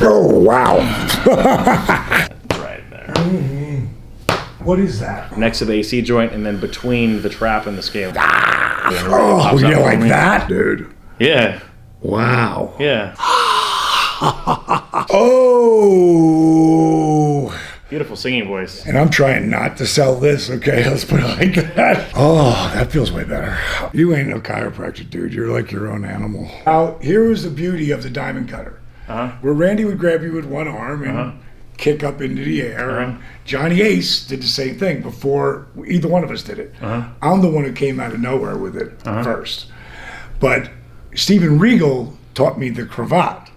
Oh, wow. Right there. What is that? Next to the AC joint, and then between the trap and the scale. Oh, you like that, dude? Yeah. Wow. Yeah. Oh. Beautiful singing voice. And I'm trying not to sell this, okay? Let's put it like that. Oh, that feels way better. You ain't no chiropractor, dude. You're like your own animal. Now, here was the beauty of the diamond cutter. Where Randy would grab you with one arm and kick up into the air. And Johnny Ace did the same thing before either one of us did it. I'm the one who came out of nowhere with it first. But Steven Regal taught me the cravat.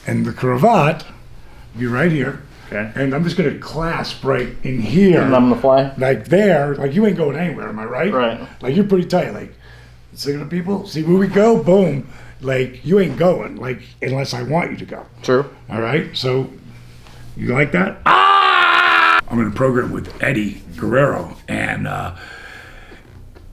And the cravat, be right here. Okay. And I'm just going to clasp right in here. And I'm going to fly? Like there. Like you ain't going anywhere, am I right? Right. Like you're pretty tight. Like, see the people? See where we go? Boom. Like you ain't going. Like unless I want you to go. True. All right. So you like that? Ah! I'm in a program with Eddie Guerrero, and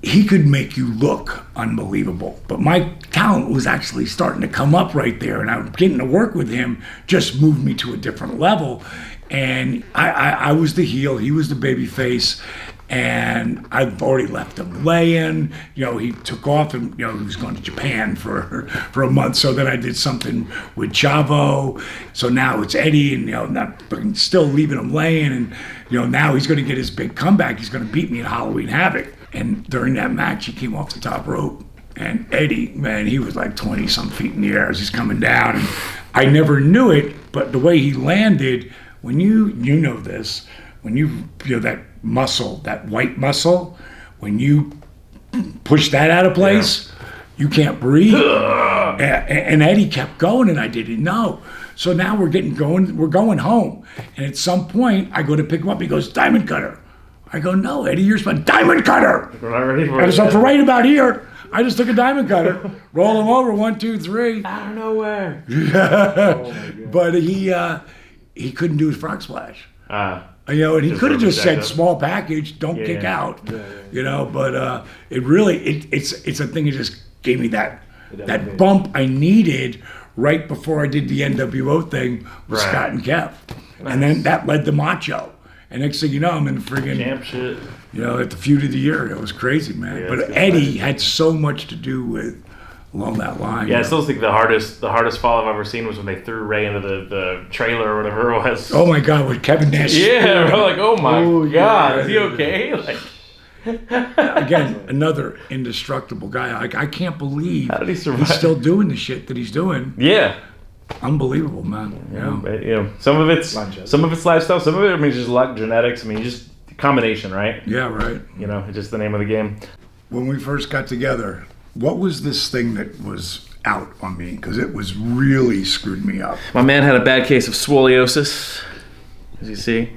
he could make you look unbelievable. But my talent was actually starting to come up right there, and I'm getting to work with him just moved me to a different level. And I was the heel, he was the baby face, and I've already left him laying. You know, he took off and, you know, he was going to Japan for a month. So then I did something with Chavo. So now it's Eddie, and, you know, not still leaving him laying. And, you know, now he's going to get his big comeback. He's going to beat me at Halloween Havoc. And during that match, he came off the top rope. And Eddie, man, he was like 20-some feet in the air as he's coming down. And I never knew it, but the way he landed, when you know this, when you know that muscle, that white muscle, when you push that out of place, you can't breathe. And Eddie kept going, and I didn't know. So now we're going home. And at some point, I go to pick him up. He goes, "Diamond cutter." I go, "No, Eddie, you're supposed diamond cutter." We're not ready for it. So for right about here, I just took a diamond cutter, roll him over, 1, 2, 3. Out of nowhere. Oh, but he couldn't do his frog splash. You know, and he could have just said small package, don't kick out. You know, but it's a thing that just gave me that bump I needed right before I did the NWO thing with Scott and Kev. Nice. And then that led to Macho. And next thing you know, I'm in the friggin' champ shit. You know, at the feud of the year. It was crazy, man. But Eddie had so much to do with along that line. Yeah, I still think the hardest fall I've ever seen was when they threw Ray into the trailer or whatever it was. Oh my God, with Kevin Nash. Yeah, we're like, oh my God, is he okay? Like, again, another indestructible guy. Like, I can't believe how did he survive? He's still doing the shit that he's doing. Yeah. Unbelievable, man. You know, some of it's lifestyle, some of it, I mean, just luck, genetics. I mean, just combination, right? Yeah, right. You know, it's just the name of the game. When we first got together, what was this thing that was out on me? Because it was really screwed me up. My man had a bad case of scoliosis, as you see.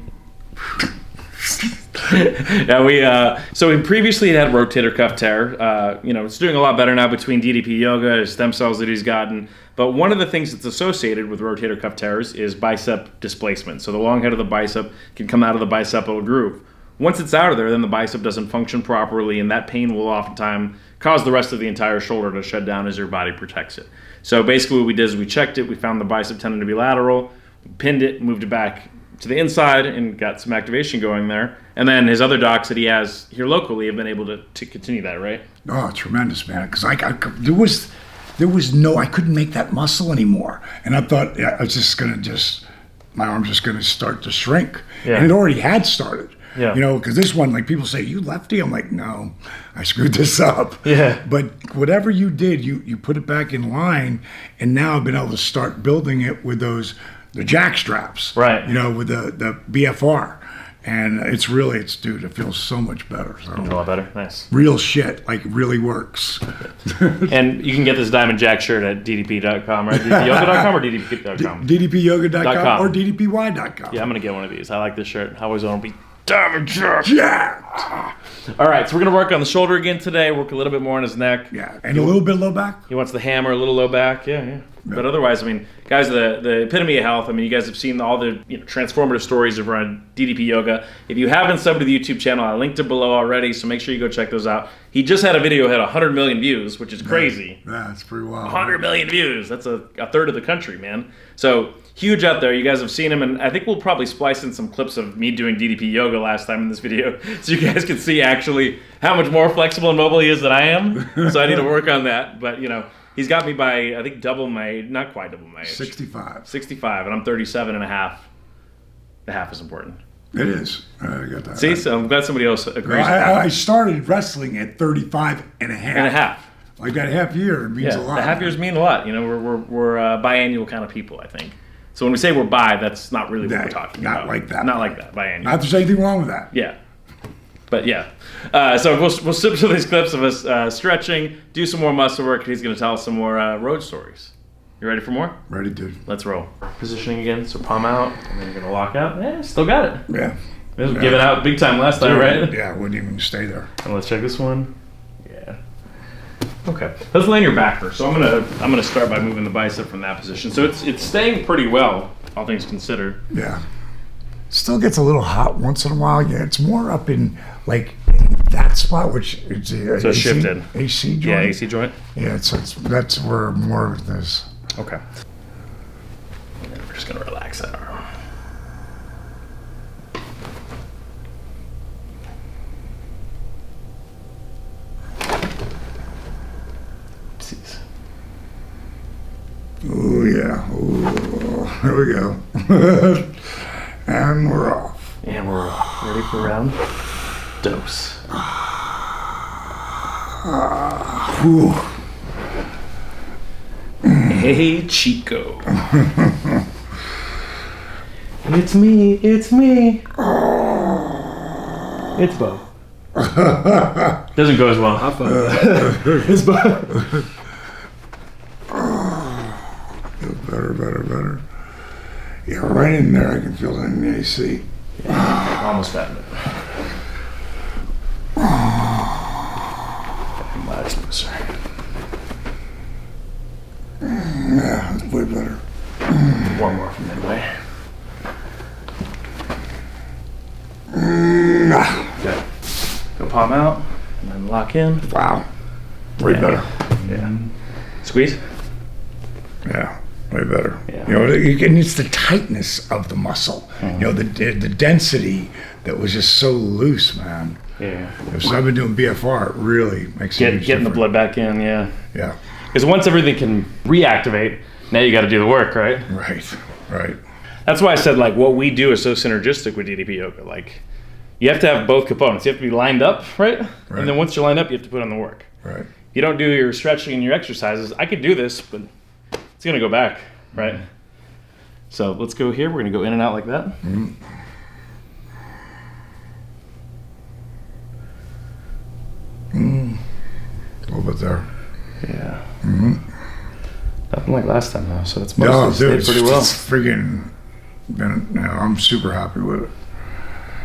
Yeah, so we previously had rotator cuff tear. You know, it's doing a lot better now between DDP yoga, his stem cells that he's gotten. But one of the things that's associated with rotator cuff tears is bicep displacement. So the long head of the bicep can come out of the bicipital groove. Once it's out of there, then the bicep doesn't function properly, and that pain will oftentimes cause the rest of the entire shoulder to shut down as your body protects it. So basically what we did is we checked it, we found the bicep tendon to be lateral, we pinned it, moved it back to the inside, and got some activation going there. And then his other docs that he has here locally have been able to continue that, right? Oh, tremendous, man. Because there was no, I couldn't make that muscle anymore. And I thought I was just going to my arm's just going to start to shrink. Yeah. And it already had started. Yeah. You know, because this one, like people say, "You lefty?" I'm like, no, I screwed this up. Yeah. But whatever you did, you put it back in line, and now I've been able to start building it with the jack straps. Right. You know, with the BFR. And dude, it feels so much better. So. A lot better? Nice. Real shit, like really works. And you can get this Diamond Jack shirt at ddp.com, right? ddpyoga.com or ddp.com? ddpyoga.com or ddpy.com. Yeah, I'm going to get one of these. I like this shirt. I always want to be Diamond Jack. Yeah. All right, so we're going to work on the shoulder again today, work a little bit more on his neck. Yeah, and a little bit low back. He wants the hammer, a little low back. Yeah. But otherwise, I mean, guys, the epitome of health. I mean, you guys have seen all the transformative stories over on DDP Yoga. If you haven't subbed to the YouTube channel, I linked it below already, so make sure you go check those out. He just had a video hit 100 million views, which is crazy. Yeah, that's pretty wild. 100 million views. That's a third of the country, man. So huge out there. You guys have seen him, and I think we'll probably splice in some clips of me doing DDP Yoga last time in this video, so you guys can see actually how much more flexible and mobile he is than I am. So I need to work on that. But he's got me by I think not quite double my age. 65. 65, and I'm 37 and a half. The half is important. It is. I got that. See, so I'm glad somebody else agrees with that. I started wrestling at 35 and a half. And a half. Like that half year means a lot. The half years mean a lot. We're biannual kind of people, I think. So when we say we're bi, that's not really what we're talking about. Not like that. Not like that, biannual. Not there's anything wrong with that. Yeah. But yeah. So we'll sip to these clips of us stretching, do some more muscle work, and he's going to tell us some more road stories. You ready for more? Ready, dude. Let's roll. Positioning again, so palm out, and then you're going to lock out. Yeah, still got it. Yeah. It was giving out big time last time, right? Yeah, I wouldn't even stay there. And let's check this one. Yeah. Okay. Let's lay on your back first. So I'm gonna start by moving the bicep from that position. So it's staying pretty well, all things considered. Yeah. Still gets a little hot once in a while. Yeah, it's more up in that spot, which it's so AC, shifted. AC joint. Yeah, AC joint. Yeah, that's where more of this. Okay. And then we're just gonna relax that arm. Oh yeah. Ooh, here we go. And we're off. And we're ready for round dose. Hey Chico. It's me. It's Beau. Doesn't go as well. It's Beau. Better. Yeah, right in there I can feel it in the AC. Yeah, almost got it. Much closer. Yeah, that's way better. One more from midway. Good. Go palm out and then lock in. Wow. Way better. Yeah. Squeeze. Yeah. Way better. Yeah. And it's the tightness of the muscle. Mm-hmm. The density that was just so loose, man. Yeah. So I've been doing BFR. It really makes a huge getting the difference. blood back in. Yeah. Yeah. Because once everything can reactivate, now you got to do the work, right? Right. That's why I said what we do is so synergistic with DDP yoga. You have to have both components. You have to be lined up, right? And then once you're lined up, you have to put on the work. Right. If you don't do your stretching and your exercises, I could do this, but it's going to go back, right? So let's go here. We're going to go in and out like that. Mm-hmm. A little bit there. Yeah. Mm-hmm. Nothing like last time, though, so it's Dude, stayed pretty well. It's freaking I'm super happy with it.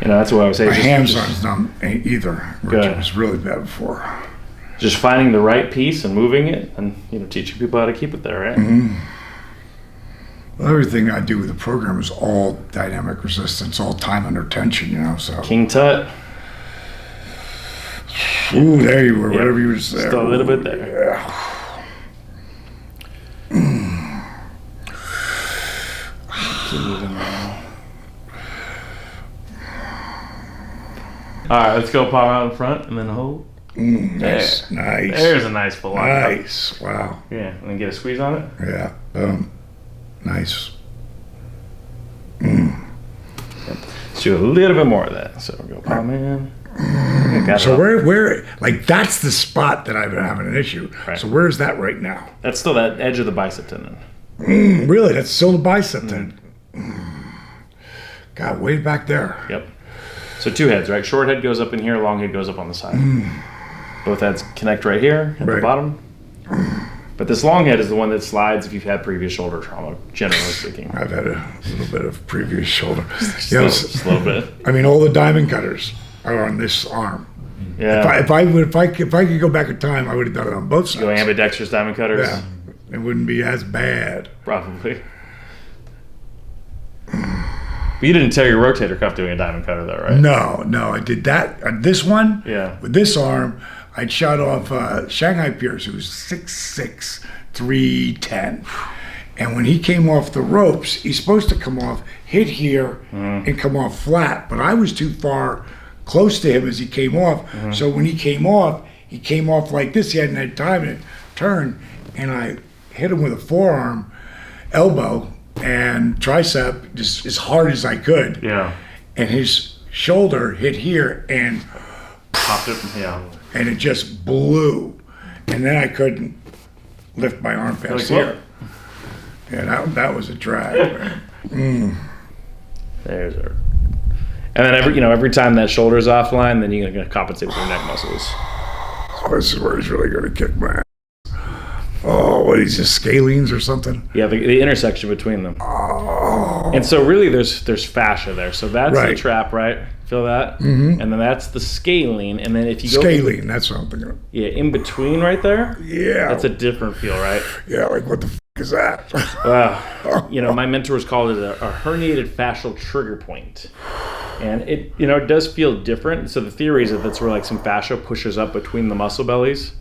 That's what I was saying. My hamstrings don't either, which Good. was really bad before. Just finding the right piece and moving it and, teaching people how to keep it there, right? Mm-hmm. Well, everything I do with the program is all dynamic resistance, all time under tension, so. King Tut. Ooh, there you were, whatever you were just there. Still a little bit there. Yeah. Keep moving now. All right, let's go palm out in front and then hold. Nice. There's a nice full on. Nice. Wow. Yeah, and then get a squeeze on it. Yeah. Boom. Nice. Let's do a little bit more of that. So go palm in. So where that's the spot that I've been having an issue. Right. So where is that right now? That's still that edge of the bicep tendon. Really? That's still the bicep tendon. God, way back there. Yep. So two heads, right? Short head goes up in here, long head goes up on the side. Both heads connect right here at the bottom. But this long head is the one that slides if you've had previous shoulder trauma, generally speaking. I've had a little bit of previous shoulder. Just a little bit. I mean, all the diamond cutters are on this arm. Yeah. If I could go back in time, I would have done it on both sides. Go ambidextrous diamond cutters. Yeah. It wouldn't be as bad. Probably. But you didn't tear your rotator cuff doing a diamond cutter, though, right? No, I did that. This one, Yeah. with this arm, I'd shot off Shanghai Pierce, who was 6'6", 310. And when he came off the ropes, he's supposed to come off, hit here, and come off flat. But I was too far close to him as he came off. So when he came off like this. He hadn't had time to turn. And I hit him with a forearm, elbow, and tricep just as hard as I could. Yeah. And his shoulder hit here and Popped it. Yeah. and it just blew. And then I couldn't lift my arm past here. Yeah, that was a drag, man. There's our. And then every time that shoulder's offline, then you're gonna compensate with your neck muscles. Oh, this is where he's really gonna kick my ass. Oh, what is this, scalenes or something? Yeah, the intersection between them. Oh. And so really there's fascia there. So that's the Right. trap, right? Feel that? Mm-hmm. And then that's the scalene. And then if you go Scalene, that's what I'm thinking of. Yeah, in between right there. Yeah. That's a different feel, right? Yeah, like what the f*** is that? Wow. My mentors called it a herniated fascial trigger point. And it does feel different. So the theory is that that's where like some fascia pushes up between the muscle bellies.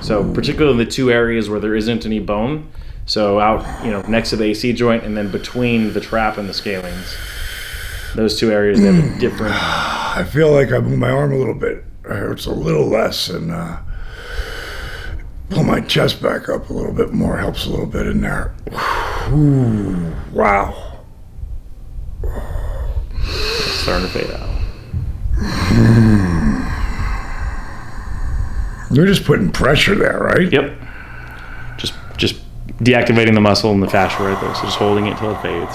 So particularly the two areas where there isn't any bone. So out, next to the AC joint and then between the trap and the scalenes. Those two areas, they have a different... I feel like I move my arm a little bit. It hurts a little less, and pull my chest back up a little bit more. Helps a little bit in there. Ooh, wow. It's starting to fade out. You're just putting pressure there, right? Yep. Just deactivating the muscle and the fascia right there. So just holding it till it fades.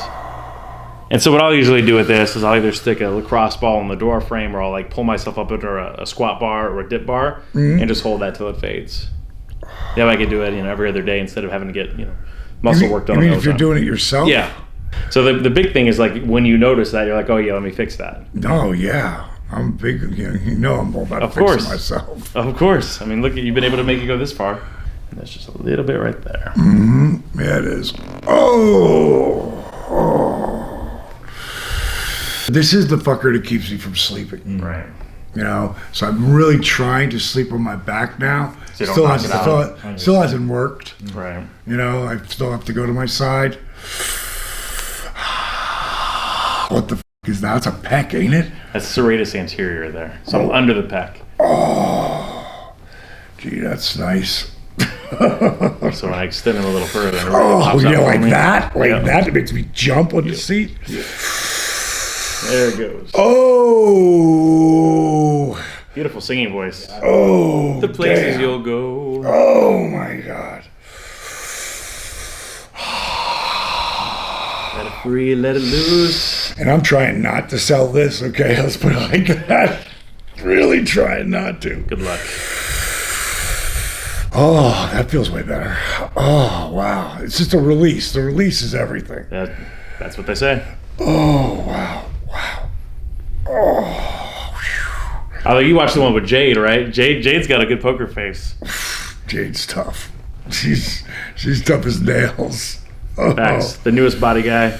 And so what I'll usually do with this is I'll either stick a lacrosse ball in the door frame, or I'll like pull myself up under a squat bar or a dip bar and just hold that till it fades. That way I can do it every other day instead of having to get muscle work done. You mean if you're doing it yourself? Yeah. So the big thing is like when you notice that, you're like, oh yeah, let me fix that. Oh yeah, I'm big. I'm all about fixing myself. Of course. I mean, look, you've been able to make it go this far. And there's just a little bit right there. Mm-hmm. Yeah, it is. Oh. This is the fucker that keeps me from sleeping. Right. So I'm really trying to sleep on my back now. So you don't knock it out. Still hasn't worked. Right. I still have to go to my side. What the f*** is that? It's a pec, ain't it? That's serratus anterior there. So I'm under the pec. Oh, gee, that's nice. So when I extend them a little further, it like that? Like Yeah. that? It makes me jump on the seat? Yeah. There it goes. Oh. Beautiful singing voice. Oh, The places damn. you'll go. Oh, my God. Let it free, let it loose. And I'm trying not to sell this, okay? Let's put it like that. Really trying not to. Good luck. Oh, that feels way better. Oh, wow. It's just a release. The release is everything. That's what they say. Oh, wow. Oh, Although you watched the one with Jade, right? Jade's got a good poker face. Jade's tough. She's tough as nails. Oh. Facts. The newest body guy.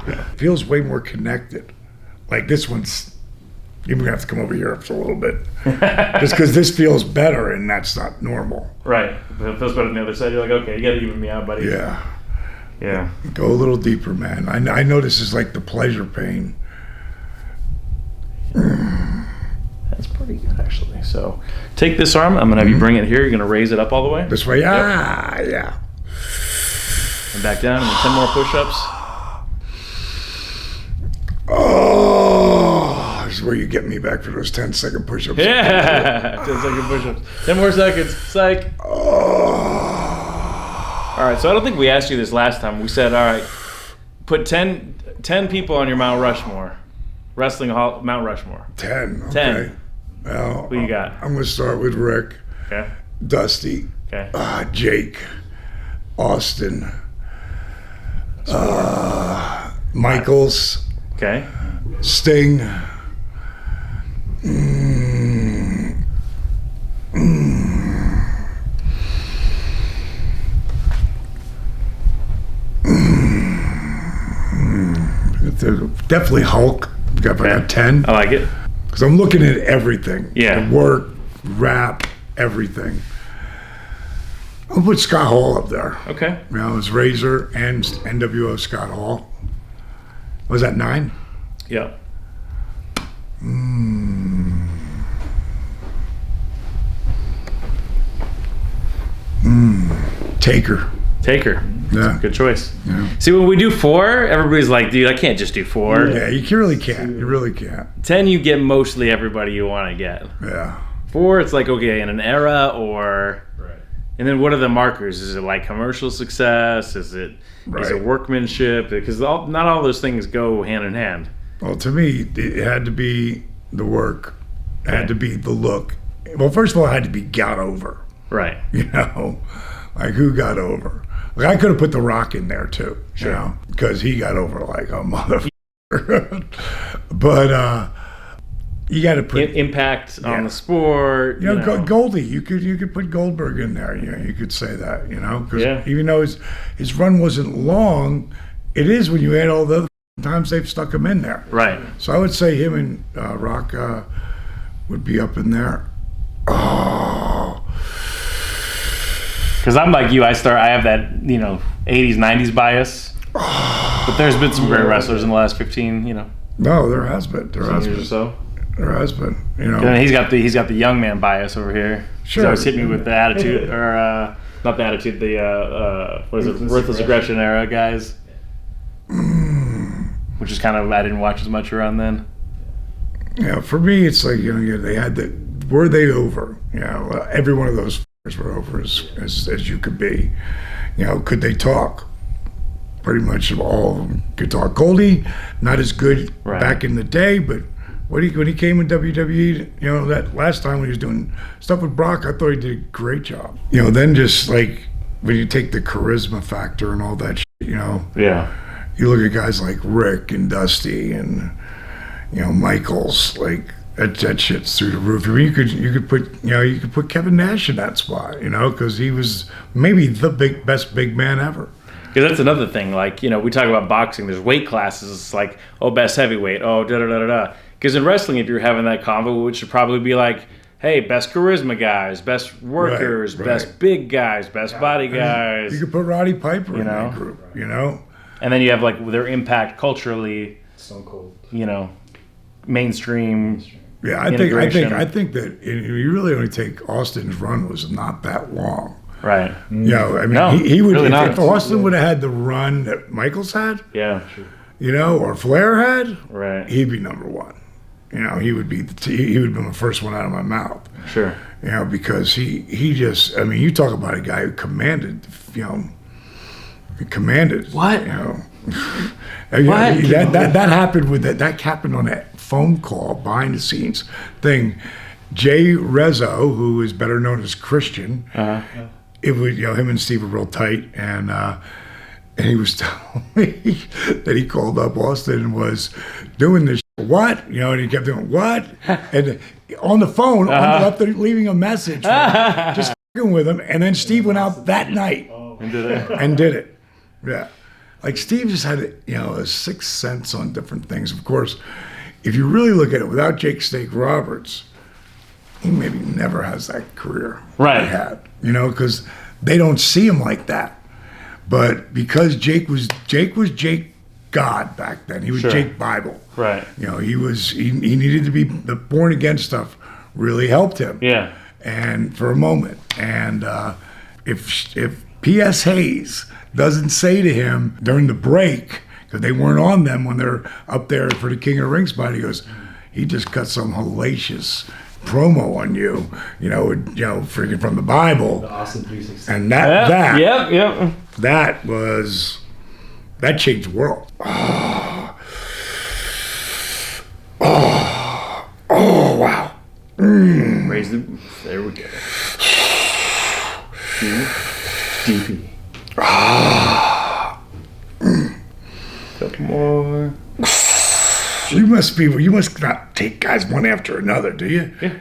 There we go. Feels way more connected. Like this one's, you're gonna have to come over here for a little bit. Just because this feels better and that's not normal. Right. If it feels better on the other side, you're like, okay, you gotta even me out, buddy. Yeah. Yeah. Go a little deeper, man. I know this is like the pleasure pain. That's pretty good, actually. So take this arm. I'm going to have you bring it here. You're going to raise it up all the way. This way? Yeah. And back down. And then 10 more push-ups. Oh, this is where you get me back for those 10-second push-ups. Yeah. 10-second push-ups. 10 more seconds. Psych. Oh. All right. So I don't think we asked you this last time. We said, all right, put 10 people on your Mount Rushmore. Wrestling Hall, Mount Rushmore. 10. Okay. 10. Well, Who you got? I'm going to start with Rick. Okay. Dusty. Okay. Jake. Austin. Michaels. Okay. Sting. definitely Hulk. Got like a 10. I like it. Because I'm looking at everything. Yeah. The work, rap, everything. I'll put Scott Hall up there. Okay. You know, it was Razor and NWO Scott Hall. Was that 9? Yeah. Taker. Yeah. Good choice. Yeah. See, when we do 4, everybody's like, dude, I can't just do 4. Yeah, you really can't. You really can't. 10, you get mostly everybody you want to get. Yeah. 4, it's like, okay, in an era or... Right. And then what are the markers? Is it like commercial success? Is it workmanship? Because not all those things go hand in hand. Well, to me, it had to be the work. It had to be the look. Well, first of all, it had to be got over. Right. You know? Like, who got over? Like, I could have put The Rock in there, too. Sure. You know? Because he got over like a motherfucker. But, you got to put... Impact on the sport. You know, Goldie, you could put Goldberg in there. You know, you could say that, you know? Because even though his run wasn't long, it is when you add all the other times they've stuck him in there. Right. So I would say him and Rock would be up in there. Oh. Because I'm like you, I have that, 80s, 90s bias. But there's been some great wrestlers in the last 15, No, there has been. years or so. There has been, And he's got the young man bias over here. Sure. He's always hit me with the attitude, or not the attitude, the what is it, Ruthless Aggression era guys. Which is kind of, I didn't watch as much around then. Yeah, for me, it's like, they had were they over? Every one of those were over as you could be. Could they talk? Pretty much all of them could talk. Goldie, not as good back in the day, but when he came in WWE, that last time when he was doing stuff with Brock, I thought he did a great job. Then just like when you take the charisma factor and all that shit, Yeah. You look at guys like Rick and Dusty and Michaels, like that shit's through the roof. I mean, you could put Kevin Nash in that spot, because he was maybe the best big man ever. Because that's another thing. Like, we talk about boxing. There's weight classes. It's like, best heavyweight. Da da da da da. Because in wrestling, if you're having that convo, it should probably be like, hey, best charisma guys, best workers, best big guys, best body guys. You could put Roddy Piper in that group, And then you have like their impact culturally. Stone Cold. Mainstream. Yeah, I think that you really only take Austin's run was not that long. Right. I mean, he would, really if Austin would have had the run that Michaels had, or Flair had, right, he'd be number one. He would be he would be the first one out of my mouth. Sure. Because he just, I mean, you talk about a guy who commanded, What? What? That happened with that happened on that phone call behind the scenes thing. Jay Rezzo, who is better known as Christian, it was him and Steve were real tight, and he was telling me that he called up Austin and was doing this. What? And he kept doing what? And on the phone, leaving a message, just fucking with him. And then Steve went out that night and did it. Yeah. Like Steve just had a sixth sense on different things. Of course, if you really look at it, without Jake Snake Roberts, he maybe never has that career he had. Because they don't see him like that. But because Jake was Jake God back then. He was Jake Bible. Right. he needed to be, the born again stuff really helped him. Yeah. And for a moment. And if P.S. Hayes doesn't say to him during the break, because they weren't on them when they're up there for the King of the Ring spot, he goes, he just cut some hellacious promo on you, freaking from the Bible. The Austin 360. And that changed the world. Oh, wow. Raise the, there we go. DP. Couple more. You must not take guys one after another, do you? Yeah.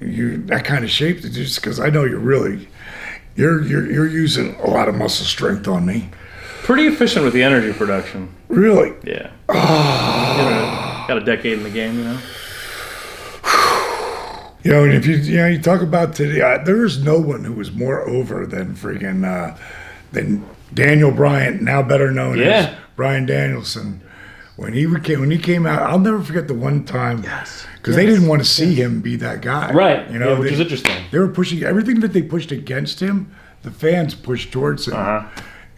You that kind of shape, just because I know you're using a lot of muscle strength on me. Pretty efficient with the energy production. Really? Yeah. Got a decade in the game, you know? And if you talk about today, there is no one who was more over than friggin' than Daniel Bryan, now better known as Bryan Danielson. When he came out, I'll never forget the one time. Yes. Because they didn't want to see him be that guy. Right. Which is interesting. They were pushing everything that they pushed against him. The fans pushed towards him.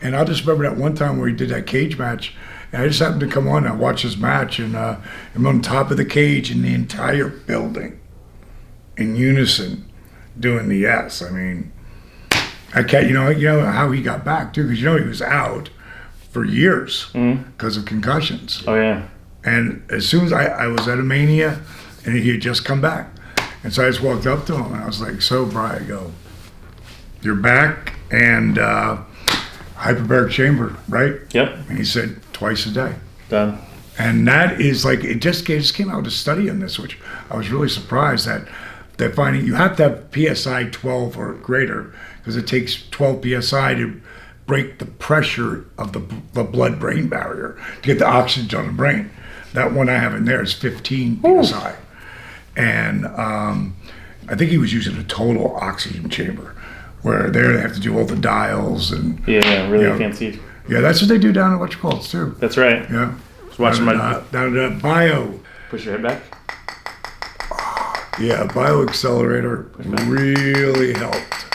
And I just remember that one time where he did that cage match. And I just happened to come on and watch his match, and I'm on top of the cage, and the entire building in unison doing the yes. I mean, I can't, you know how he got back too, because he was out for years because of concussions. Oh yeah. And as soon as I was at a Mania, and he had just come back, and so I just walked up to him and I was like, "So, Brian, I go, you're back, and Hyperbaric Chamber, right?" Yep. And he said, "Twice a day." Done. And that is like, it just came out with a study on this, which I was really surprised that they're finding you have to have PSI 12 or greater, because it takes 12 PSI to break the pressure of the blood-brain barrier to get the oxygen on the brain. That one I have in there is 15 PSI. And I think he was using a total oxygen chamber, where there they have to do all the dials and really fancy. Yeah, that's what they do down at what you call it too. That's right. Yeah. Just watching down at Bio. Push your head back. Yeah, Bio Accelerator really helped.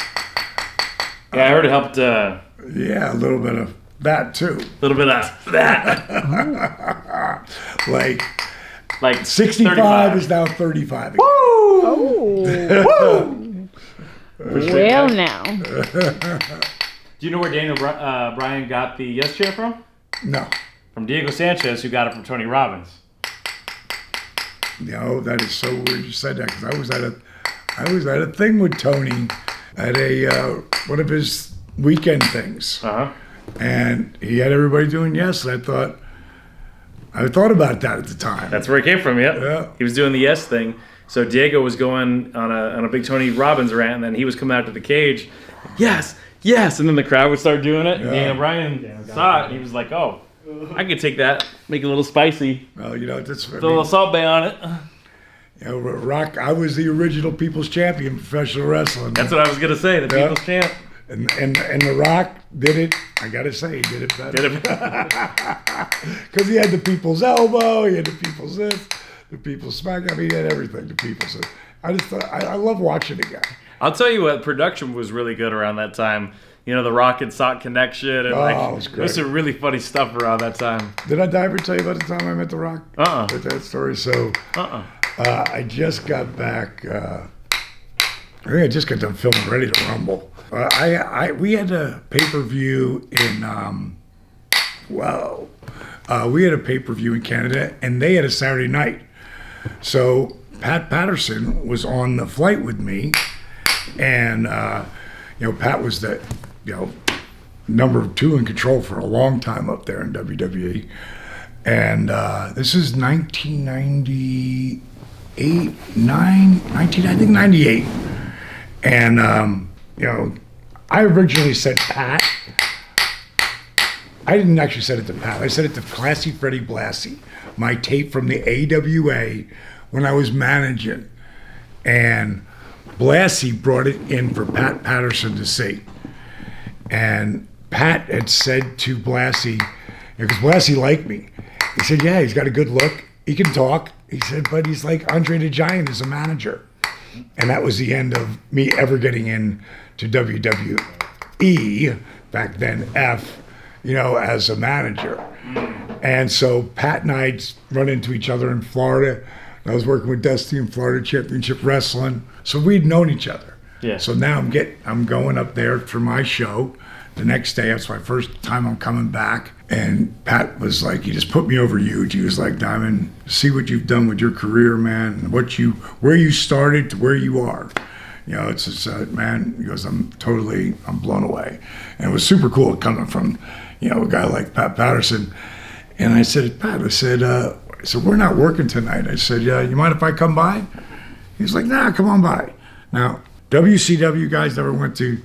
Yeah, I heard it helped. Yeah, a little bit of that too. A little bit of that. like 65 35. is now 35. Woo! Oh. Well, now. Do you know where Daniel Bryan got the yes chair from? No. From Diego Sanchez, who got it from Tony Robbins. That is so weird you said that, because I was at a thing with Tony at a one of his weekend things. And he had everybody doing yes, and I thought about that at the time. That's where it came from, Yeah. He was doing the yes thing. So Diego was going on a big Tony Robbins rant, and then he was coming out to the cage, yes, and then the crowd would start doing it. Yeah. Daniel Bryan saw it, and he was like, "Oh, I could take that, make it a little spicy. Well, that's Throw a little Salt Bay on it." Rock. I was the original People's Champion in professional wrestling. That's what I was gonna say. The People's Champ. And The Rock did it. I gotta say, he did it better. Because he had the people's elbow, he had the people's this, the people's smack. I mean, he had everything. The people's. I just thought I love watching the guy. I'll tell you what, production was really good around that time. The Rock and Sock connection, and it was great. There's some really funny stuff around that time. Did I ever tell you about the time I met The Rock? With that story. So, I just got back. I think I just got done filming Ready to Rumble. We had a pay-per-view in. We had a pay-per-view in Canada, and they had a Saturday night. So Pat Patterson was on the flight with me, and Pat was the number 2 in control for a long time up there in WWE. And this is 1998, I think 98. And, I originally said Pat. I didn't actually say it to Pat. I said it to Classy Freddie Blassie, my tape from the AWA when I was managing. And Blassie brought it in for Pat Patterson to see. And Pat had said to Blassie, because Blassie liked me, he said, yeah, he's got a good look. He can talk. He said, but he's like Andre the Giant as a manager. And that was the end of me ever getting in to WWE, back then F, as a manager. And so Pat and I run into each other in Florida. I was working with Dusty in Florida Championship Wrestling. So we'd known each other. Yeah. So now I'm going up there for my show. The next day, that's my first time I'm coming back. And Pat was like, he just put me over huge. He was like, Diamond, see what you've done with your career, man, and where you started to where you are. It's just, man, he goes, I'm blown away. And it was super cool coming from, a guy like Pat Patterson. And I said, Pat, I said, we're not working tonight. I said, yeah, you mind if I come by? He's like, nah, come on by. Now, WCW guys never went to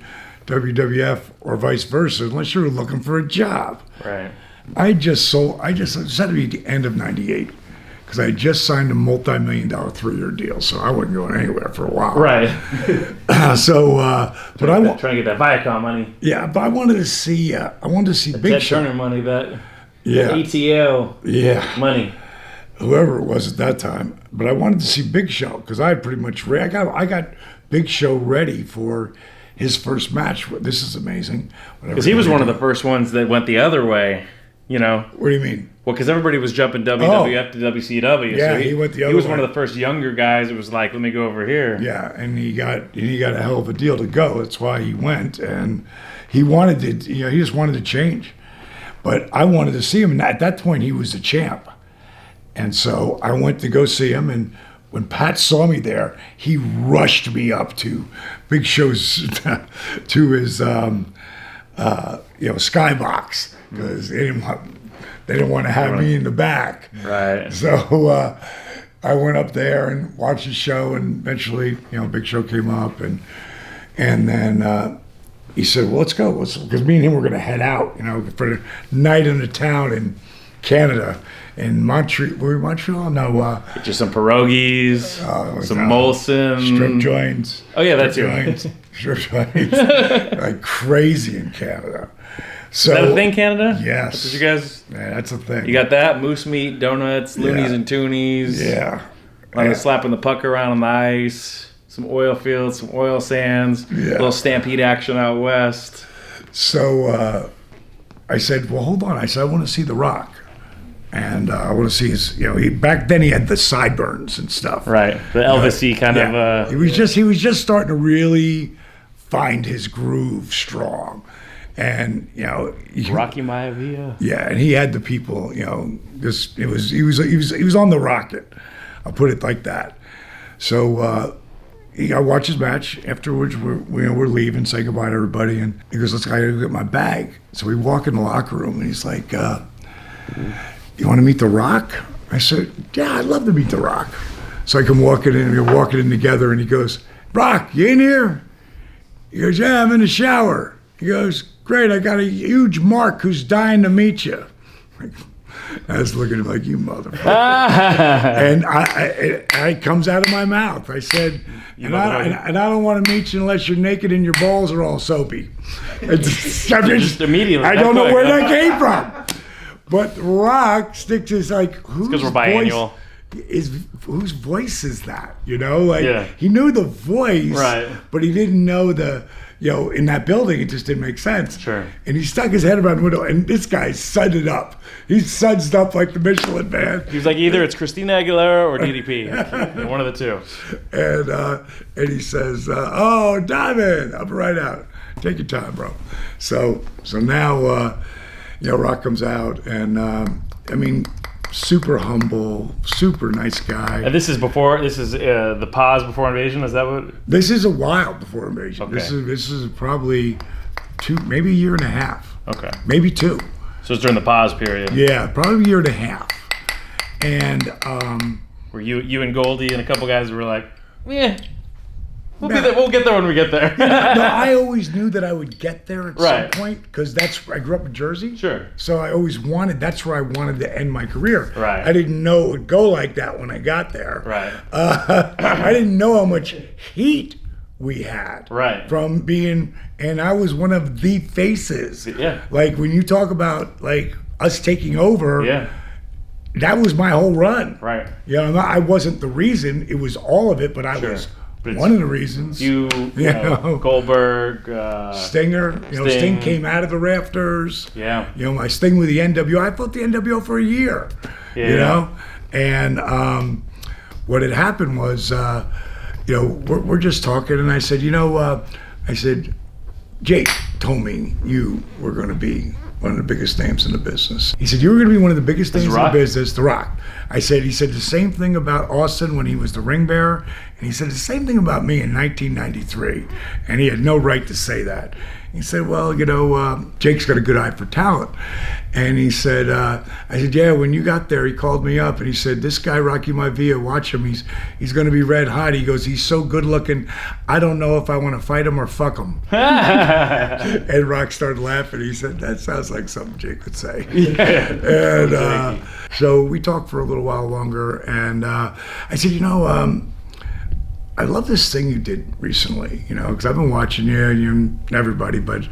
WWF or vice versa, unless you were looking for a job. Right. I just had to be at the end of '98 because I had just signed a multi-million-dollar 3-year deal, so I wasn't going anywhere for a while. Right. But I want trying to get that Viacom money. Yeah, but I wanted to see Big Ted Show. Turner money, that Yeah. ATL money. Whoever it was at that time. But I wanted to see Big Show because I had pretty much I got Big Show ready for his first match. This is amazing. Because he was one of the first ones that went the other way, you know. What do you mean? Well, because everybody was jumping WWF to WCW. Yeah, so he went the other way. He was one of the first younger guys that was like, let me go over here. Yeah, and he got a hell of a deal to go. That's why he went, and he wanted to. He just wanted to change. But I wanted to see him, and at that point he was the champ. And so I went to go see him, and when Pat saw me there, he rushed me up to Big Show's to his skybox because they didn't want to have me in the back. Right. So I went up there and watched the show, and eventually, Big Show came up, and then he said, "Well, let's go," because me and him were going to head out, for the night in the town in Canada. In Montreal, were we in Montreal? No. Get you some pierogies, some Molson. Strip joints. Oh, yeah, that's Strip joints. Like crazy in Canada. So, is that a thing, Canada? Yes. That's what you guys... Yeah, that's a thing. You got that, moose meat, donuts, loonies and toonies. Yeah. Slapping the puck around on the ice, some oil fields, some oil sands, a little stampede action out west. So I said, well, hold on. I said, I want to see The Rock. And I want to see his, back then he had the sideburns and stuff. Right, the Elvis-y kind of. He was just starting to really find his groove strong, and Rocky Maivia. Yeah, and he had the people. He was on the rocket. I'll put it like that. So I watched his match. Afterwards, we're leaving, say goodbye to everybody, and he goes, "Let's go get my bag." So we walk in the locker room, and he's like, "You want to meet The Rock?" I said, "Yeah, I'd love to meet The Rock." So I come walking in, and we're walking in together, and he goes, "Rock, you in here?" He goes, "Yeah, I'm in the shower." He goes, "Great, I got a huge Mark who's dying to meet you." I was looking at him like, "You motherfucker." And it comes out of my mouth. I said, and I don't want to meet you unless you're naked and your balls are all soapy. Just immediately. I don't know where that came from. But The Rock sticks his because we're biannual. Whose voice is that? He knew the voice, right? But he didn't know in that building, it just didn't make sense. Sure. And he stuck his head around the window, and this guy sudsed up. He sudsed up like the Michelin Man. He was like, either it's Christina Aguilera or DDP, one of the two. And he says, "Oh, Diamond, up right out. Take your time, bro." So now. Rock comes out, and super humble, super nice guy. And this is the pause before Invasion. Is that what? This is a while before Invasion. Okay. This is probably maybe a year and a half. Okay. Maybe 2. So it's during the pause period. Yeah, probably a year and a half. And were you and Goldie and a couple guys were like, yeah. We'll get there when we get there. No, I always knew that I would get there at right. some point because I grew up in Jersey. Sure. So I always that's where I wanted to end my career. Right. I didn't know it would go like that when I got there. Right. I didn't know how much heat we had. Right. From being, and I was one of the faces. Yeah. Like when you talk about us taking over. Yeah. That was my whole run. Right. I wasn't the reason. It was all of it, but I was. One of the reasons. Goldberg, Stinger. Sting came out of the rafters. Yeah. My Sting with the NWO. I fought the NWO for a year. Yeah. And what had happened was, we're just talking, and I said, Jake told me you were going to be one of the biggest names in the business. He said, you were going to be one of the biggest names in the business, The Rock. He said the same thing about Austin when he was the ring bearer, and he said the same thing about me in 1993, and he had no right to say that. He said, well, Jake's got a good eye for talent. And he said, I said, yeah, when you got there, he called me up and he said, this guy, Rocky Maivia, watch him. He's going to be red hot. He goes, he's so good looking. I don't know if I want to fight him or fuck him. And Rock started laughing. He said, that sounds like something Jake would say. Yeah. And so we talked for a little while longer. And I said, I love this thing you did recently, because I've been watching you and everybody, but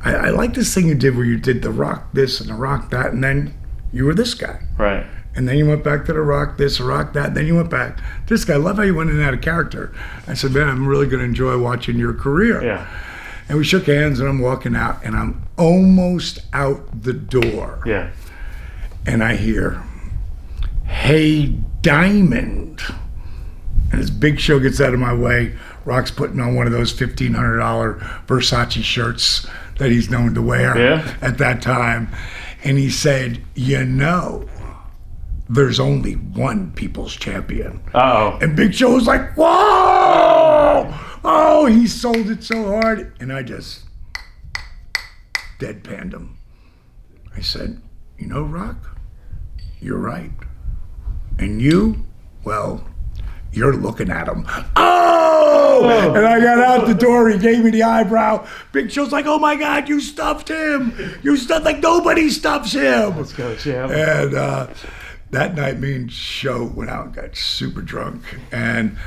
I like this thing you did where you did the Rock this and the Rock that, and then you were this guy. Right. And then you went back to the Rock this, the Rock that, and then you went back. This guy, I love how you went in and out of character. I said, man, I'm really going to enjoy watching your career. Yeah. And we shook hands, and I'm walking out, and I'm almost out the door. Yeah. And I hear, hey, Diamond. And as Big Show gets out of my way, Rock's putting on one of those $1,500 Versace shirts that he's known to wear at that time. And he said, there's only one People's Champion. Uh-oh. And Big Show was like, whoa! Oh, he sold it so hard. And I just deadpanned him. I said, Rock, you're right. And you, well, you're looking at him. Oh! And I got out the door. He gave me the eyebrow. Big Show's like, oh my God, you stuffed him. You stuffed, like nobody stuffs him. Let's go, champ. And that night, me and Show went out and got super drunk. And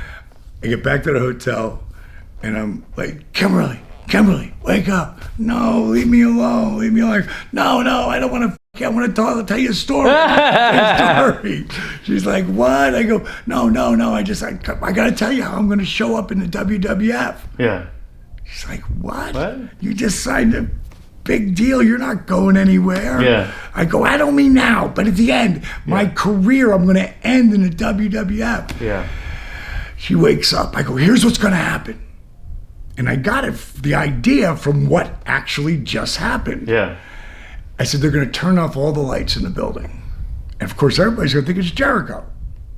I get back to the hotel, and I'm like, Kimberly, wake up. No, leave me alone. No, I don't want to. I want to tell you a story. She's like, what? I go, no. I got to tell you how I'm going to show up in the WWF. Yeah. She's like, what? You just signed a big deal. You're not going anywhere. Yeah. I go, I don't mean now, but at the end, my career, I'm going to end in the WWF. Yeah. She wakes up. I go, here's what's going to happen. And I got the idea from what actually just happened. Yeah. I said, they're going to turn off all the lights in the building. And of course, everybody's going to think it's Jericho.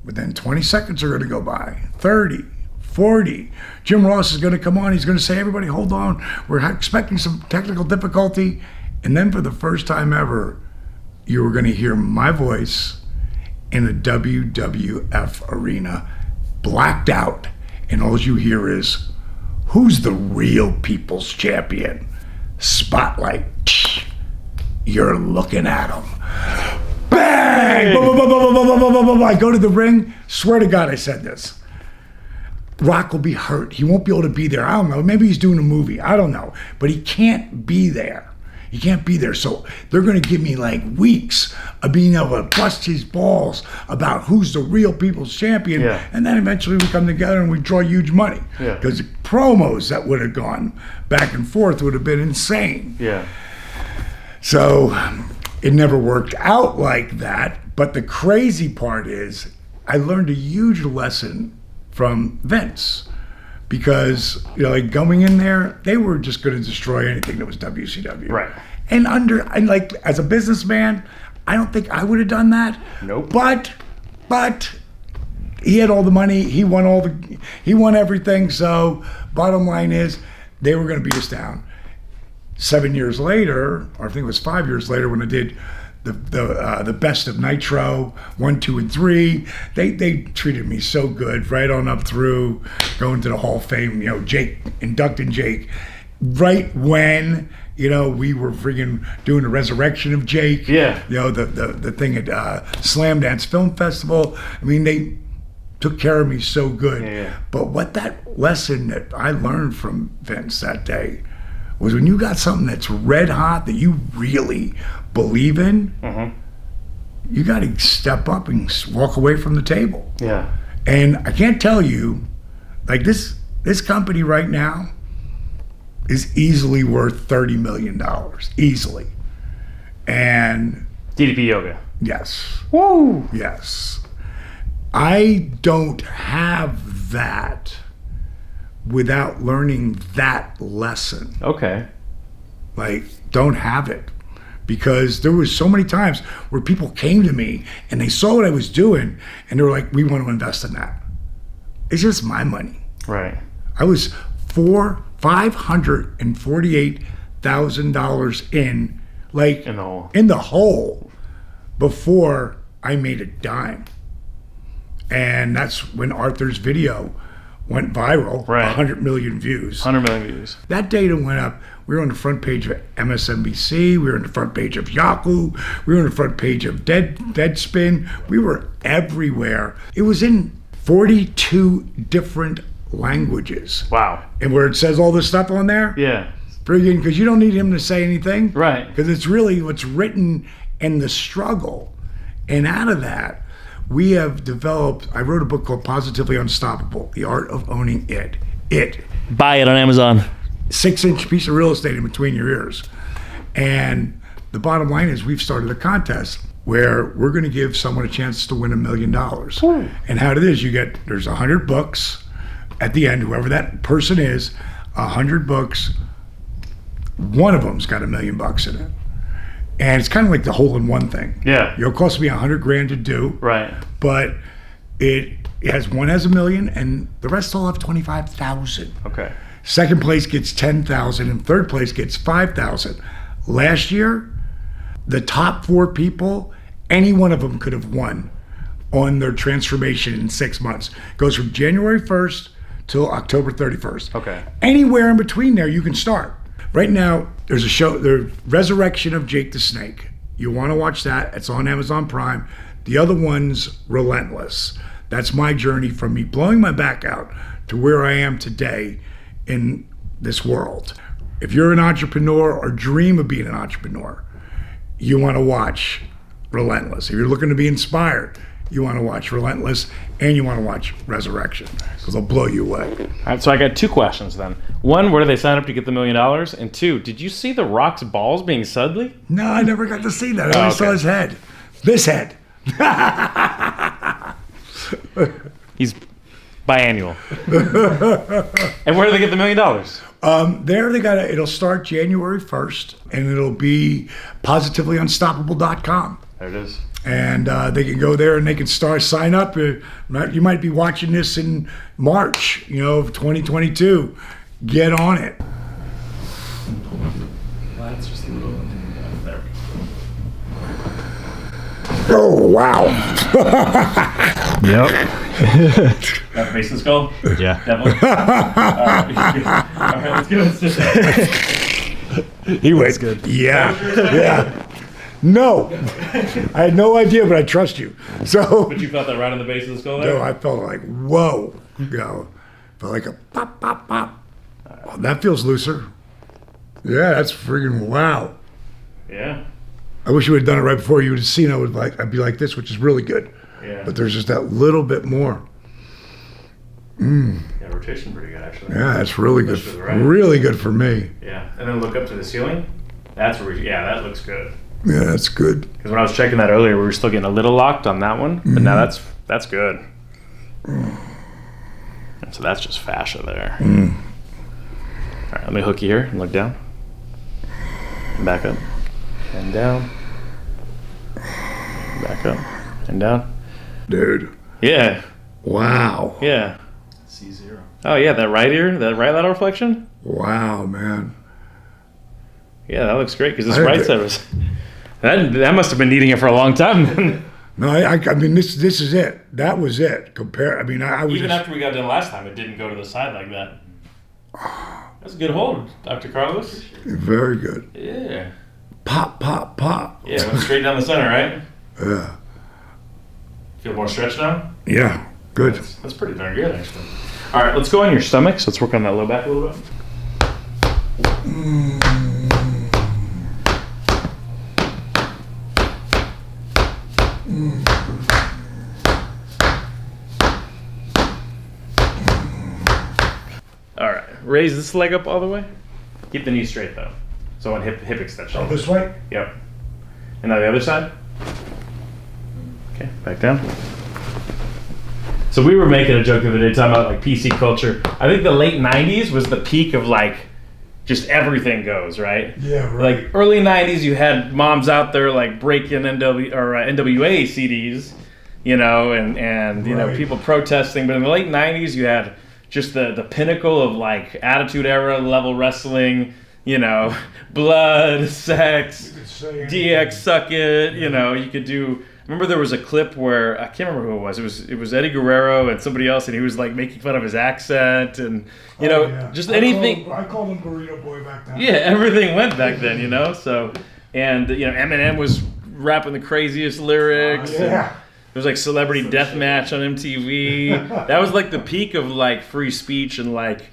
But then 20 seconds are going to go by, 30, 40. Jim Ross is going to come on. He's going to say, everybody, hold on. We're expecting some technical difficulty. And then for the first time ever, you were going to hear my voice in a WWF arena, blacked out. And all you hear is, who's the real People's Champion? Spotlight. You're looking at him. Bang! I go to the ring. Swear to God I said this. Rock will be hurt. He won't be able to be there. I don't know. Maybe he's doing a movie. I don't know. But he can't be there. So they're going to give me like weeks of being able to bust his balls about who's the real People's Champion. Yeah. And then eventually we come together and we draw huge money. Because the promos that would have gone back and forth would have been insane. Yeah. So it never worked out like that. But the crazy part is I learned a huge lesson from Vince. Because, like going in there, they were just going to destroy anything that was WCW. Right. And like as a businessman, I don't think I would have done that. Nope. But he had all the money. He won everything. So bottom line is, they were going to beat us down. 7 years later, or I think it was 5 years later, when I did the best of Nitro 1, 2, and 3, they treated me so good right on up through going to the Hall of Fame. Jake, inducting Jake, right when we were freaking doing the resurrection of Jake. Yeah. The thing at Slam Dance Film Festival. I mean, they took care of me so good. Yeah. But what that lesson that I learned from Vince that day was, when you got something that's red hot that you really believe in, you got to step up and walk away from the table. Yeah. And I can't tell you, like this company right now is easily worth $30 million, easily. And DDP Yoga. yes. Woo! Yes. I don't have that without learning that lesson. Okay. Like, don't have it. Because there was so many times where people came to me and they saw what I was doing and they were like, we want to invest in that. It's just my money. Right. I was $548 $25,000 in, like In the hole. in the hole, before I made a dime. And that's when Arthur's video went viral, Right. 100 million views. 100 million views. That data went up. We were on the front page of MSNBC. We were on the front page of Yahoo. We were on the front page of Deadspin. We were everywhere. It was in 42 different languages. Wow. And where it says all this stuff on there, Yeah. friggin', because you don't need him to say anything. Right. Because it's really what's written in the struggle. And out of that, we have developed, I wrote a book called Positively Unstoppable, The Art of Owning It. Buy it on Amazon. 6-inch piece of real estate in between your ears. And the bottom line is we've started a contest where we're going to give someone a chance to win $1 million. And how it is, there's 100 books at the end, whoever that person is, 100 books, one of them's got $1 million in it. And it's kind of like the hole-in-one thing. Yeah. It'll cost me $100,000 to do. Right. But one has $1 million, and the rest all have 25,000. Okay. Second place gets 10,000, and third place gets 5,000. Last year, the top 4 people, any one of them could have won on their transformation in 6 months. It goes from January 1st till October 31st. Okay. Anywhere in between there, you can start. Right now, there's a show, the Resurrection of Jake the Snake. You want to watch that. It's on Amazon Prime. The other one's Relentless. That's my journey from me blowing my back out to where I am today in this world. If you're an entrepreneur or dream of being an entrepreneur, you want to watch Relentless. If you're looking to be inspired, you want to watch Relentless, and you want to watch Resurrection, because they'll blow you away. All right, so I got 2 questions then. 1, where do they sign up to get the $1 million? And 2, did you see The Rock's balls being Sudley? No, I never got to see that. I only saw okay. his head. This head. He's biannual. And where do they get the $1 million? There it'll start January 1st, and it'll be positivelyunstoppable.com. There it is. And they can go there and they can sign up. You might be watching this in March, of 2022. Get on it. That's just a little. There. Oh, wow. Yep. Got the basin skull? Yeah. Devil? All right, let's go. He went good. Yeah. No. I had no idea, but I trust you. So. But you felt that right on the base of the skull there? No, I felt like, whoa. Felt like a pop, pop, pop. Oh, that feels looser. Yeah, that's friggin' wow. Yeah. I wish you would have done it right before. You would have seen I'd be like this, which is really good. Yeah. But there's just that little bit more. Yeah, rotation pretty good actually. Yeah, that's really good. Push to the right. Really good for me. Yeah, and then look up to the ceiling. That's where that looks good. Yeah, that's good. Because when I was checking that earlier, we were still getting a little locked on that one, but now that's good. And so that's just fascia there. All right, let me hook you here and look down. And back up. And down. Back up. And down. Dude. Yeah. Wow. Yeah. C0. Oh yeah, that right ear, that right lateral flexion. Wow, man. Yeah, that looks great because this I right think- side was. That must have been needing it for a long time. No, I mean, this is it. That was it. I was Even just, after we got done last time, it didn't go to the side like that. That's a good hold, Dr. Carlos. very good. Yeah. Pop, pop, pop. Yeah, went straight down the center, right? Yeah. Feel more stretched now? Yeah, good. That's pretty darn good, actually. All right, let's go on your stomach. So let's work on that low back a little bit. All right, raise this leg up all the way. Keep the knee straight though. So on hip extension. Oh, this way? Yep. And now the other side. Okay, back down. So we were making a joke the other day talking about like PC culture. I think the late 90s was the peak of like just everything goes, right? Yeah, right. Like early 90s you had moms out there like breaking NWA CDs, and you know, Right. people protesting, but in the late 90s you had just the pinnacle of like Attitude Era level wrestling. you know, blood, sex, You could say DX suck it, you know, you could do. Remember there was a clip where I can't remember who it was. It was Eddie Guerrero and somebody else, and he was like making fun of his accent and you know just anything. I called him Burrito Boy back then. Yeah, everything went back then, you know. So, and you know, Eminem was rapping the craziest lyrics. Yeah. There was like Celebrity Deathmatch on MTV. That was like the peak of like free speech and like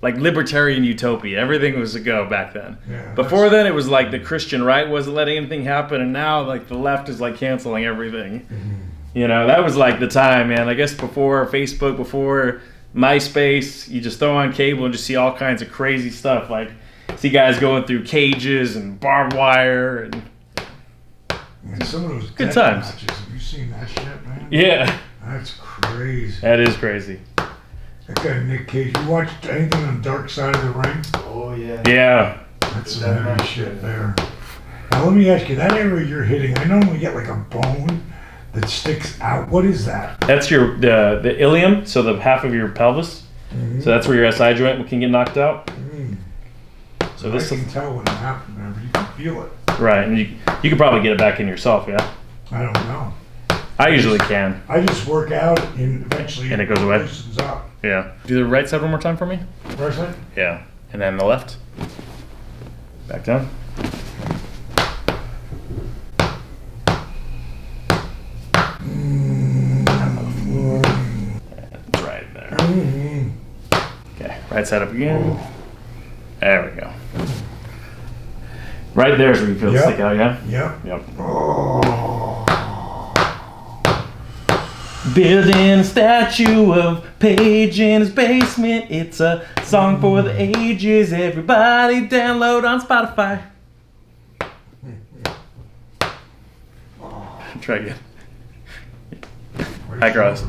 libertarian utopia. Everything was a go back then. Yeah, Before then, it was like the Christian right wasn't letting anything happen, and now like the left is like canceling everything. Mm-hmm. You know, that was like the time, man. I guess before Facebook, before MySpace, you just throw on cable and just see all kinds of crazy stuff. Like see guys going through cages and barbed wire and some of those good death times. matches, have you seen that shit, man? Yeah, That's crazy. that is crazy. That guy Nick Cage. You watched anything on Dark Side of the Ring? Oh yeah. Yeah. That's some heavy shit there. Now let me ask you, that area you're hitting, I normally get like a bone that sticks out. What is that? That's your the ilium, so the half of your pelvis. Mm-hmm. So that's where your SI joint can get knocked out. So I this can tell when it happened, man, but you can feel it. right, and you could probably get it back in yourself, yeah. I don't know. I usually can. I just work out and eventually And it goes away? loosens up. Yeah. Do the right side one more time for me. Right side? Yeah, and then the left. Back down. That's right there. Okay, right side up again. There we go. Right there is where you feel it Yep. stick out, yeah? Yep. Yep. Oh. Building a statue of Paige in his basement. It's a song for the ages. Everybody download on Spotify. Try again. Hi, Carlos.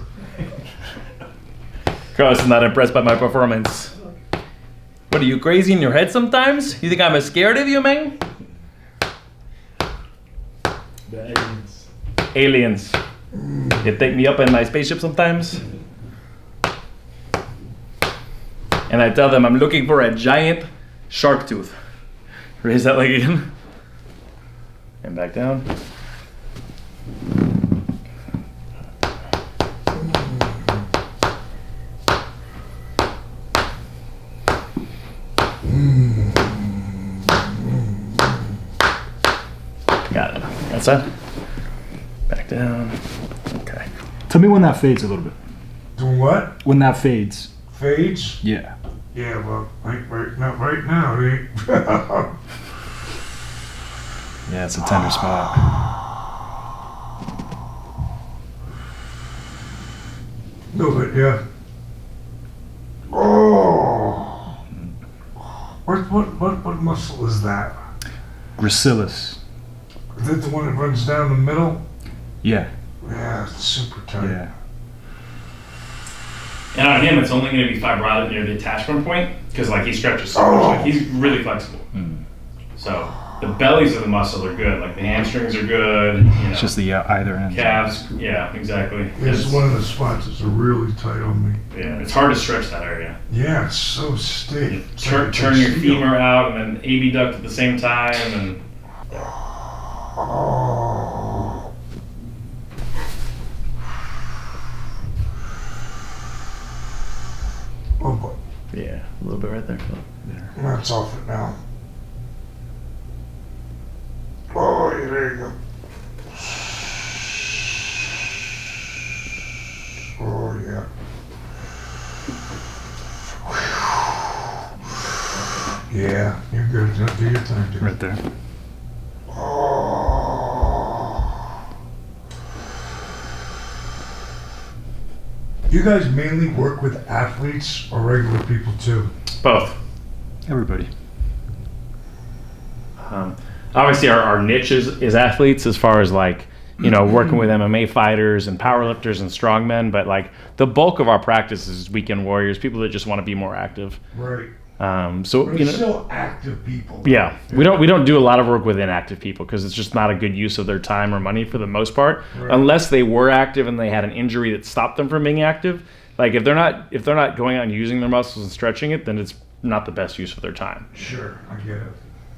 Carlos is not impressed by my performance. What are you, crazy in your head sometimes? You think I'm scared of you, man? The aliens. Aliens. You take me up in my spaceship sometimes? And I tell them I'm looking for a giant shark tooth. Raise that leg again. And back down. Got it. That's it. Back down. Okay. Tell me when that fades a little bit. Doing what? When that fades. Fades? Yeah. Yeah, well, not right now, it ain't. Yeah, it's a tender spot. No, but yeah. Oh. What muscle is that? Gracilis. Is that the one that runs down the middle? Yeah. Yeah, it's super tight. Yeah. And on him, it's only going to be fibrotic near the attachment point because, like, he stretches so much. Like, he's really flexible. So the bellies of the muscle are good. Like the hamstrings are good. You know, It's just the either end. calves. Yeah, exactly. It's one of the spots that's really tight on me. Yeah, it's hard to stretch that area. Yeah, it's so stiff. It's Turn, like turn your steel. femur out and then abduct at the same time, and Oh. Oh boy, yeah, a little bit right there. that's off it now. Oh, yeah, there you go. Oh, yeah. Yeah, you're good. Just do your thing, dude. Right there. Oh. You guys mainly work with athletes or regular people too? Both. Everybody. Obviously, our niche is athletes, as far as like, you know, working with MMA fighters and powerlifters and strongmen. But like the bulk of our practice is weekend warriors, people that just want to be more active. Right. So But you it's know, still active people. yeah, we don't do a lot of work with inactive people because it's just not a good use of their time or money for the most part, Right. unless they were active and they had an injury that stopped them from being active. Like if they're not going out and using their muscles and stretching it, then it's not the best use of their time. Sure, I get it.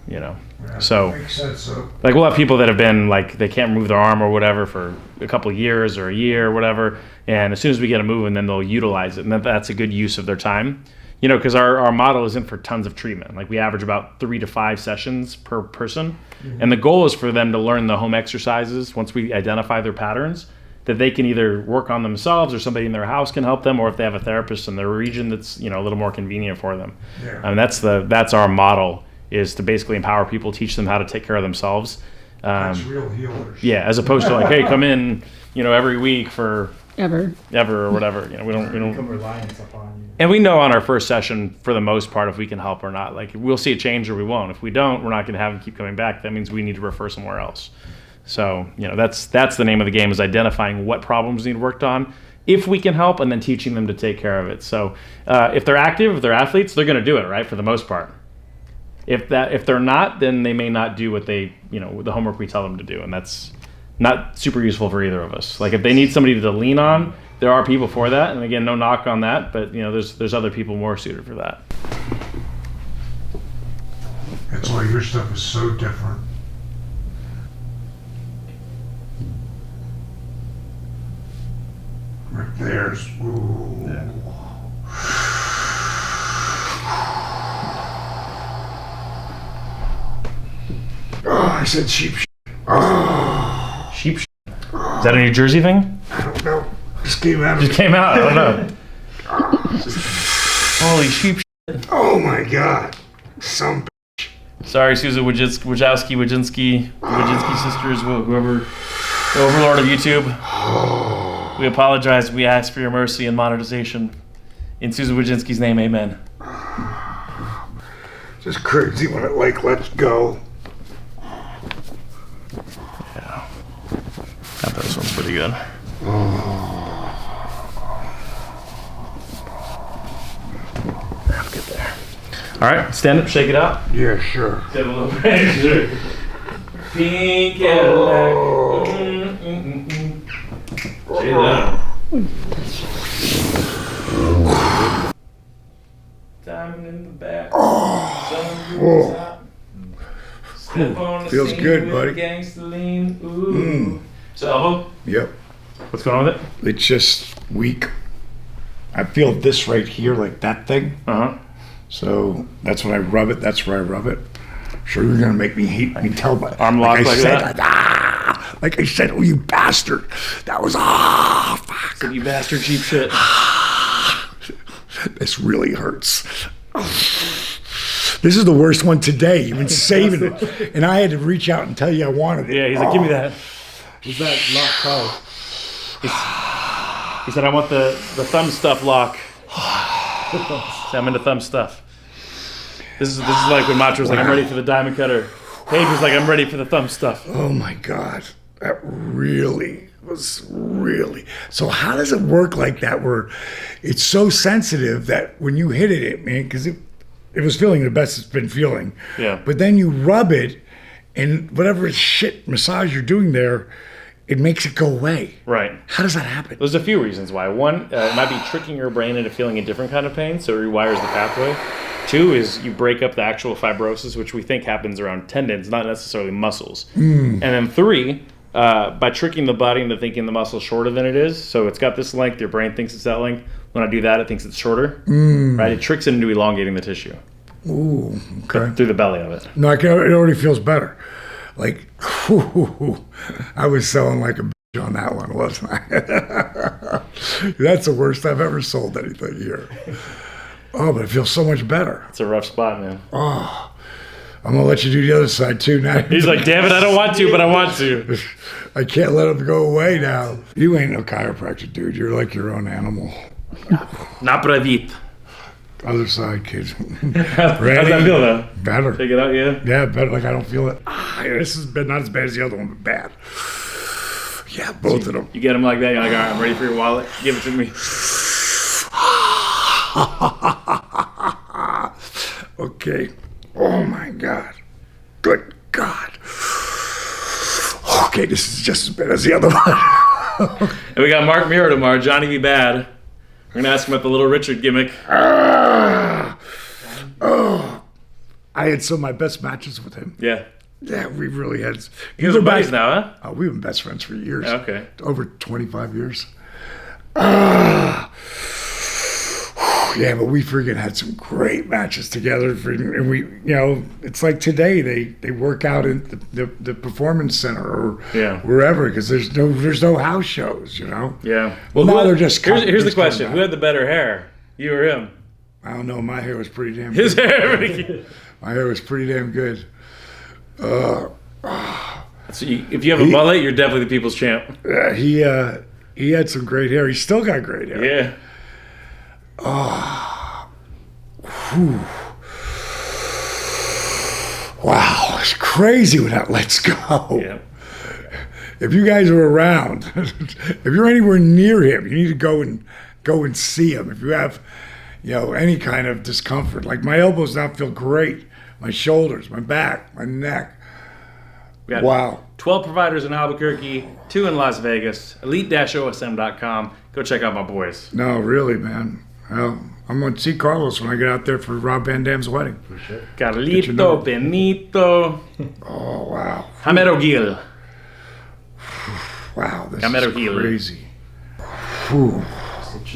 You know, Yeah, so makes sense. So like we'll have people that have been like they can't move their arm or whatever for a couple of years or a year or whatever, and as soon as we get them moving, then they'll utilize it, and that's a good use of their time. You know, because our model isn't for tons of treatment. Like we average about 3 to 5 sessions per person, and the goal is for them to learn the home exercises once we identify their patterns, that they can either work on themselves or somebody in their house can help them, or if they have a therapist in their region that's, you know, a little more convenient for them. Yeah. I mean, that's our model, is to basically empower people, teach them how to take care of themselves. that's real healers. Yeah, as opposed to like, hey, come in, you know, every week for Ever. or whatever. You know, we don't. Become reliant upon you. And we know on our first session, for the most part, if we can help or not. Like we'll see a change or we won't. If we don't, we're not going to have them keep coming back. That means we need to refer somewhere else. So, you know, that's the name of the game, is identifying what problems need worked on, if we can help, and then teaching them to take care of it. So if they're active, if they're athletes, they're going to do it, right, for the most part. If they're not, then they may not do what they, you know, the homework we tell them to do, and that's not super useful for either of us. Like if they need somebody to lean on, there are people for that, and again, no knock on that, but you know, there's other people more suited for that. That's why your stuff is so different. Right there's, ooh. Yeah. Oh, I said sheep. Sheep. Is that a New Jersey thing? I don't know. Just came out of Just came out. I don't know. Holy sheep. Oh my God. Some. Sorry, Susan Wojcinski sisters, whoever, the overlord of YouTube. We apologize. We ask for your mercy and monetization. In Susan Wojcinski's name, amen. Just crazy when it like lets go. Yeah. I thought this one's pretty good. I'll get there. All right, stand up, shake it out. Yeah, sure. Get a little pressure. Pink Cadillac. Shake it out. Diamond in the back. Whoa. Step on the Feels scene good, with buddy. Gangsta lean. Ooh. So elbow. Yep. What's going on with it? It's just weak. I feel this right here, like that thing. Uh-huh. So that's when I rub it. That's where I rub it. Sure, you're gonna make me hate me. Tell my Arm lock like said, that? like I said, oh you bastard! That was fuck. So you bastard cheap shit. This really hurts. This is the worst one today. You've been saving it, and I had to reach out and tell you I wanted it. Yeah, he's like, give me that. Was that lock called? He said, I want the thumb stuff lock. So I'm into thumb stuff. This is like when Macho was like, I'm ready for the diamond cutter. Paige was like, I'm ready for the thumb stuff. Oh my God, that really was really. So how does it work like that where it's so sensitive that when you hit it, man, because it was feeling the best it's been feeling. Yeah. But then you rub it and whatever shit massage you're doing there, it makes it go away. Right. How does that happen? There's a few reasons why. One, it might be tricking your brain into feeling a different kind of pain, so it rewires the pathway. Two is you break up the actual fibrosis, which we think happens around tendons, not necessarily muscles. And then three, by tricking the body into thinking the muscle's shorter than it is, so it's got this length, your brain thinks it's that length. When I do that, it thinks it's shorter. Right? It tricks it into elongating the tissue Ooh, okay. through the belly of it. No, it already feels better. Like, I was selling like a bitch on that one, wasn't I? That's the worst I've ever sold anything here. Oh, but it feels so much better. It's a rough spot, man. Oh, I'm gonna let you do the other side too now. He's like, damn it, I don't want to, but I want to. I can't let him go away now. You ain't no chiropractor, dude. You're like your own animal. Not bravit. Other side, kids. How's that feel, though? Better. Take it out, yeah? Yeah, better. Like I don't feel it. This has been not as bad as the other one, but bad. Yeah, both of them. You get him like that, you're like, all right, I'm ready for your wallet. Give it to me. Okay. Oh my God. Good God. Okay, this is just as bad as the other one. And we got Mark Miro tomorrow, Johnny B. Bad. We're going to ask him about the Little Richard gimmick. I had some of my best matches with him. Yeah. Yeah, we really had. You guys are buddies now, huh? Oh, we've been best friends for years. Okay. Over 25 years. Yeah, but we freaking had some great matches together. And we, it's like today they work out in the performance center or wherever because there's no house shows, Yeah. Well, now they're just. Here's the question: who had the better hair, you or him? I don't know. My hair was pretty damn. His good. hair. My hair was pretty damn good. So if you have a mullet, you're definitely the people's champ. He had some great hair. He's still got great hair. Yeah. Whew. Wow, it's crazy when that lets go. Yeah. If you guys are around, if you're anywhere near him, you need to go and see him. If you have, any kind of discomfort, like my elbows now feel great, my shoulders, my back, my neck. Wow. 12 providers in Albuquerque, 2 in Las Vegas, elite-osm.com. Go check out my boys. No, really, man. Well, I'm going to see Carlos when I get out there for Rob Van Dam's wedding. For sure. Carlito, Benito. Oh, wow. Hamero Gil. Wow, this Camero is Gil. crazy. Whew.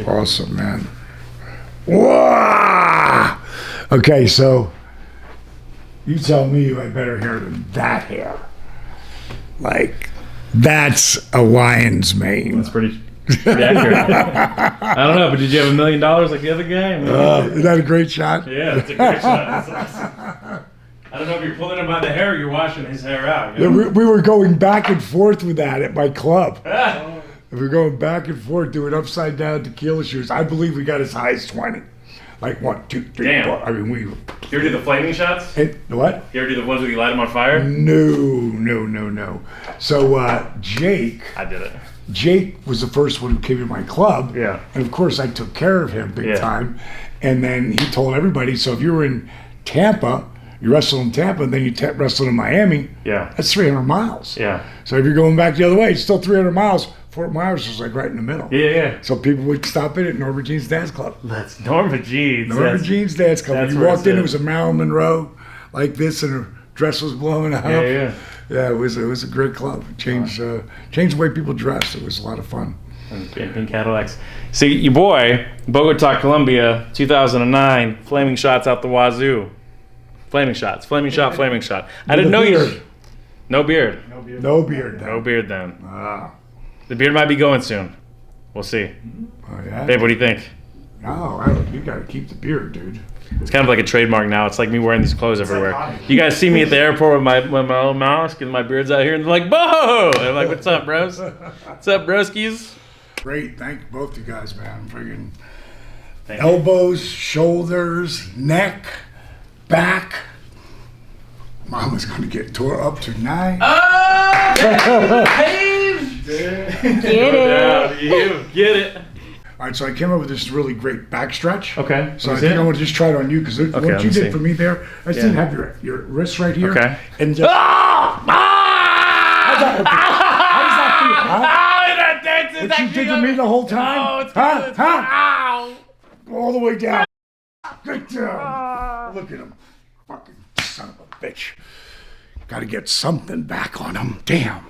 Awesome, man. Wow. Okay, so you tell me you had better hair than that hair. Like, that's a lion's mane. That's pretty accurate. I don't know, but did you have $1 million like the other guy? Is that a great shot? Yeah, that's a great shot. That's awesome. I don't know if you're pulling him by the hair or you're washing his hair out. Yeah, we were going back and forth with that at my club. We were going back and forth doing upside down tequila shoes. I believe we got as high as 20. Like 1, 2, 3, Damn. 4. I mean, we. You ever do the flaming shots? What? You ever do the ones where you light them on fire? No. So Jake. I did it. Jake was the first one who came to my club. Yeah. And of course, I took care of him big time. And then he told everybody, so if you were in Tampa, you wrestled in Tampa, and then you wrestled in Miami. Yeah. That's 300 miles. Yeah. So if you're going back the other way, it's still 300 miles. Fort Myers was like right in the middle. Yeah. So people would stop in at Norma Jean's Dance Club. That's Norma Jean's. Norma Jean's Dance Club. You walked in, it was a Marilyn Monroe like this, and her dress was blowing up. Yeah. Yeah, it was a great club. It changed the way people dressed. It was a lot of fun. And pink Cadillacs. See, your boy, Bogota, Colombia, 2009, flaming shots out the wazoo. Flaming shots. Flaming shot. I didn't know you. No beard. No beard. No beard then. The beard might be going soon. We'll see. Oh, yeah? Babe, what do you think? No, you got to keep the beard, dude. It's kind of like a trademark now. It's like me wearing these clothes everywhere. You guys see me at the airport with my little mask and my beard's out here, and they're like, "Beau!" I'm like, "What's up, bros? What's up, broskies?" Great, thank both you guys, man. Friggin' elbows, shoulders, neck, back. Mama's gonna get tore up tonight. Get it. Get it. All right, so I came up with this really great backstretch. Okay. So I think I want to just try it on you because what you did see. for me there, I just didn't have your wrist right here. Okay. And just, how's that feel? Huh? What you did to me the whole time? Oh, it's huh? good. Ow. All the way down. Right down. Look at him. Fucking son of a bitch. Got to get something back on him. Damn.